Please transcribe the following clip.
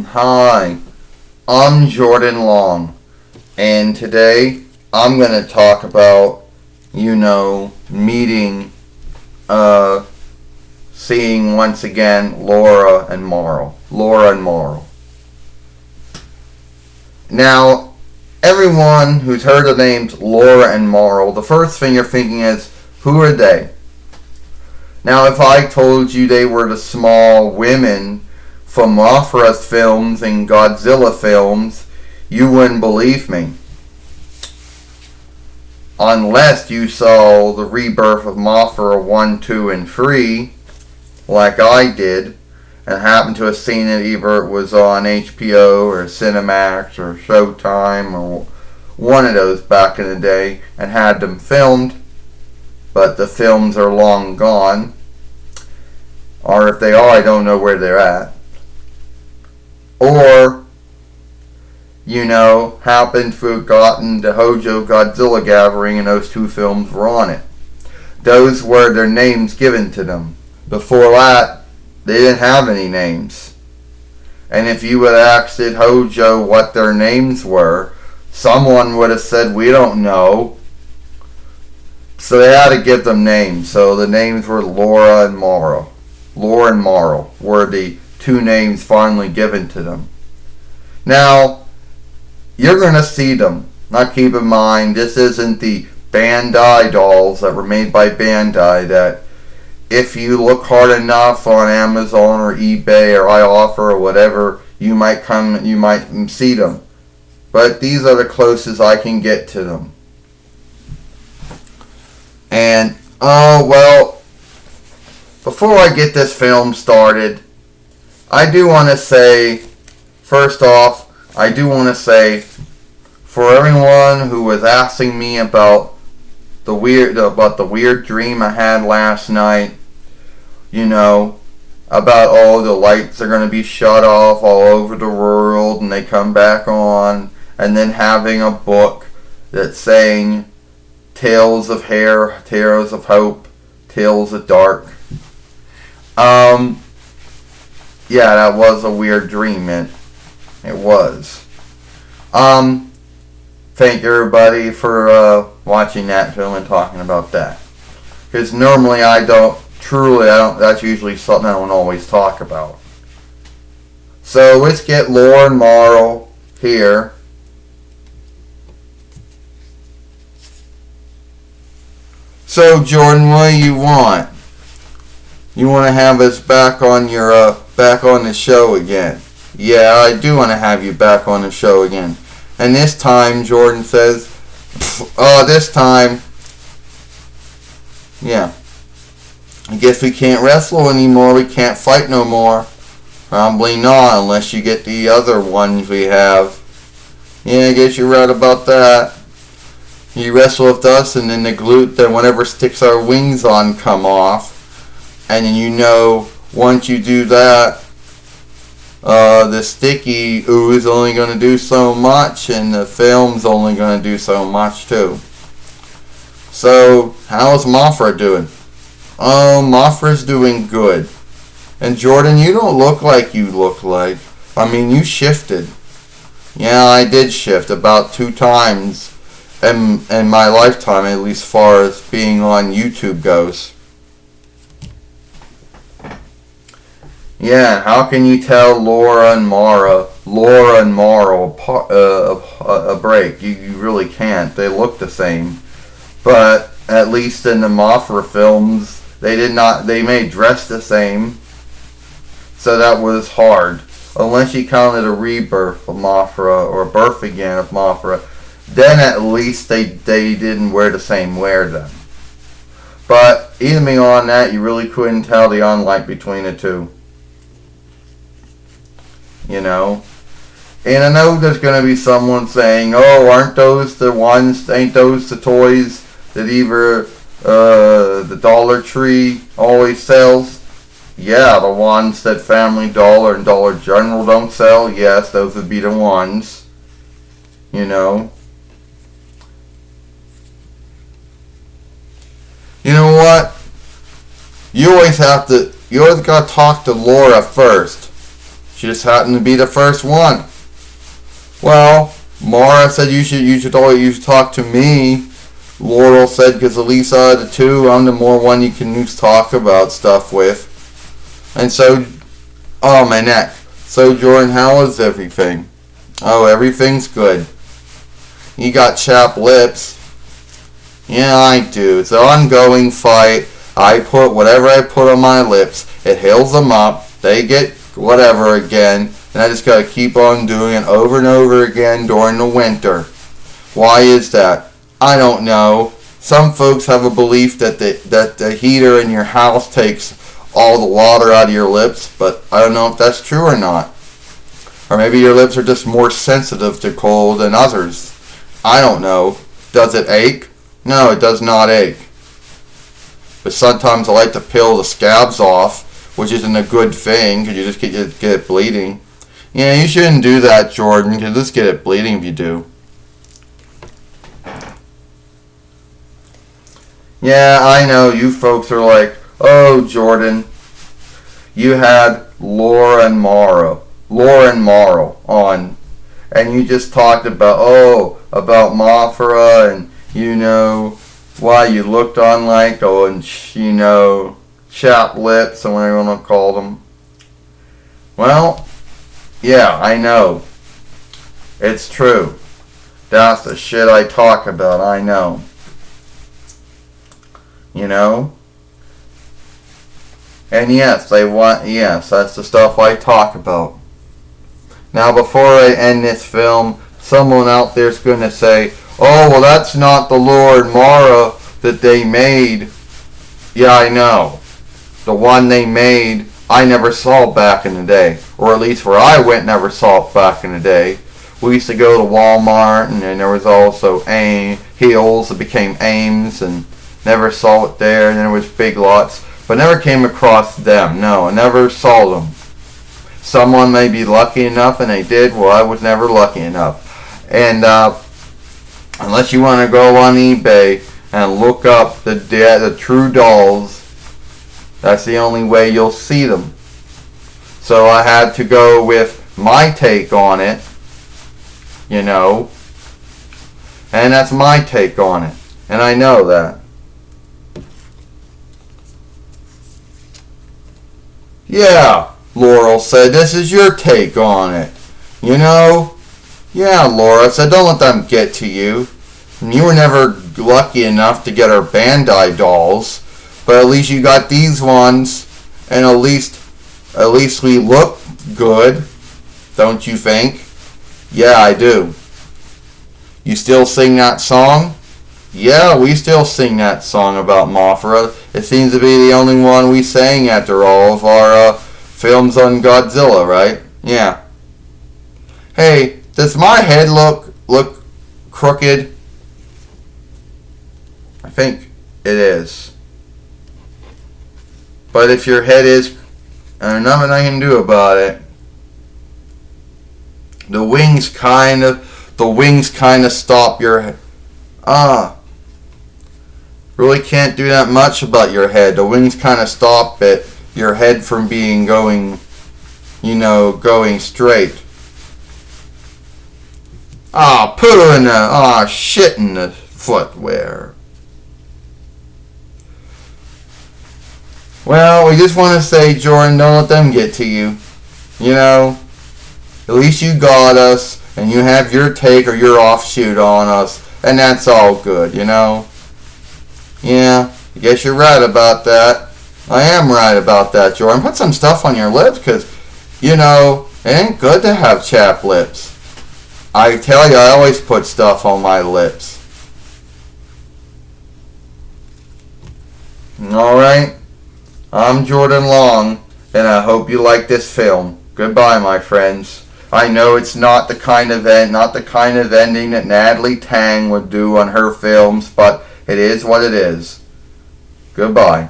Hi, I'm Jordan Long, and today I'm going to talk about, meeting, seeing once again Lara and Moll. Lara and Moll. Now, everyone who's heard the names Lara and Moll, the first thing you're thinking is, who are they? Now, if I told you they were the small women from Mothra's films and Godzilla films, you wouldn't believe me. Unless you saw the rebirth of Mothra 1, 2, and 3, like I did, and happened to have seen it either it was on HBO or Cinemax or Showtime or one of those back in the day and had them filmed, but the films are long gone. Or if they are, I don't know where they're at. Or, happened to have gotten the Hojo Godzilla Gathering and those two films were on it. Those were their names given to them. Before that, they didn't have any names. And if you would have asked Hojo what their names were, someone would have said, we don't know. So they had to give them names. So the names were Lara and Moll. Lara and Moll were the two names finally given to them. Now, you're going to see them. Now keep in mind, this isn't the Bandai dolls that were made by Bandai that if you look hard enough on Amazon or eBay or iOffer or whatever, you might see them. But these are the closest I can get to them. And, before I get this film started, I do want to say, first off, for everyone who was asking me about the weird dream I had last night, about the lights are going to be shut off all over the world and they come back on, and then having a book that's saying Tales of Hair, Tales of Hope, Tales of Dark. Yeah, that was a weird dream. It was. Thank everybody for watching that film and talking about that. Because normally that's usually something I don't always talk about. So let's get Lara and Moll here. So Jordan, what do you want? You want to have us back on the show again? Yeah, I do want to have you back on the show again. And this time, Jordan says, this time, yeah. I guess we can't wrestle anymore. We can't fight no more. Probably not, unless you get the other ones we have. Yeah, I guess you're right about that. You wrestle with us, and then the glute that whatever sticks our wings on come off. And then once you do that, the sticky ooze is only going to do so much, and the film's only going to do so much too. So, how's Mothra doing? Oh, Mothra's doing good. And Jordan, you don't look like you look like. I mean, you shifted. Yeah, I did shift about 2 times in my lifetime, at least far as being on YouTube goes. Yeah, how can you tell Lara and Moll a break? You really can't. They look the same. But at least in the Mothra films, they may dress the same. So that was hard. Unless you counted a rebirth of Mothra or a birth again of Mothra, then at least they didn't wear the same wear then. But even beyond that, you really couldn't tell the unlike between the two. And I know there's going to be someone saying, oh, ain't those the toys that either the Dollar Tree always sells? Yeah, the ones that Family Dollar and Dollar General don't sell, yes, those would be the ones. You know what? You always gotta talk to Laura first. She just happened to be the first one. Well, Mara said you should talk to me. Laurel said because at least out of the two, I'm the more one you can talk about stuff with. And so, oh my neck. So Jordan, how is everything? Oh, everything's good. You got chapped lips. Yeah, I do. It's an ongoing fight. I put whatever I put on my lips. It heals them up. They get whatever again. And I just gotta keep on doing it over and over again during the winter. Why is that? I don't know. Some folks have a belief that the heater in your house takes all the water out of your lips, but I don't know if that's true or not. Or maybe your lips are just more sensitive to cold than others. I don't know. Does it ache? No, it does not ache. But sometimes I like to peel the scabs off, which isn't a good thing because you just get it bleeding. Yeah, you shouldn't do that, Jordan, because just get it bleeding if you do. Yeah, I know, you folks are like, oh, Jordan, you had Lara and Moll on, and you just talked about Mothra and, why you looked on like, and, chapped lips and whatever you want to call them. Well, yeah, I know. It's true. That's the shit I talk about, I know. And yes, that's the stuff I talk about. Now, before I end this film, someone out there's going to say, oh, well, that's not the Lara and Moll that they made. Yeah, I know. The one they made, I never saw back in the day. Or at least where I went, never saw it back in the day. We used to go to Walmart, and then there was also Heels that became Ames, and never saw it there. And then there was Big Lots, but never came across them. No, I never saw them. Someone may be lucky enough, and they did. Well, I was never lucky enough. And unless you want to go on eBay and look up the true dolls, that's the only way you'll see them. So I had to go with my take on it, and that's my take on it, and I know that. Yeah, Laurel said, this is your take on it. Yeah, Laura said, don't let them get to you. And you were never lucky enough to get our Bandai dolls, but at least you got these ones, and at least we look good, don't you think? Yeah, I do. You still sing that song? Yeah, we still sing that song about Mothra. It seems to be the only one we sang after all of our films on Godzilla, right? Yeah. Hey, does my head look crooked? I think it is. But if your head is, there's nothing I can do about it. The wings kind of stop your head. Really can't do that much about your head. The wings kind of stop your head from going straight. Put her in shit in the footwear. Well, we just want to say, Jordan, don't let them get to you. At least you got us, and you have your take or your offshoot on us, and that's all good, Yeah, I guess you're right about that. I am right about that, Jordan. Put some stuff on your lips, because, it ain't good to have chapped lips. I tell you, I always put stuff on my lips. Alright, I'm Jordan Long, and I hope you like this film. Goodbye, my friends. I know it's not the kind of ending that Natalie Tang would do on her films, but it is what it is. Goodbye.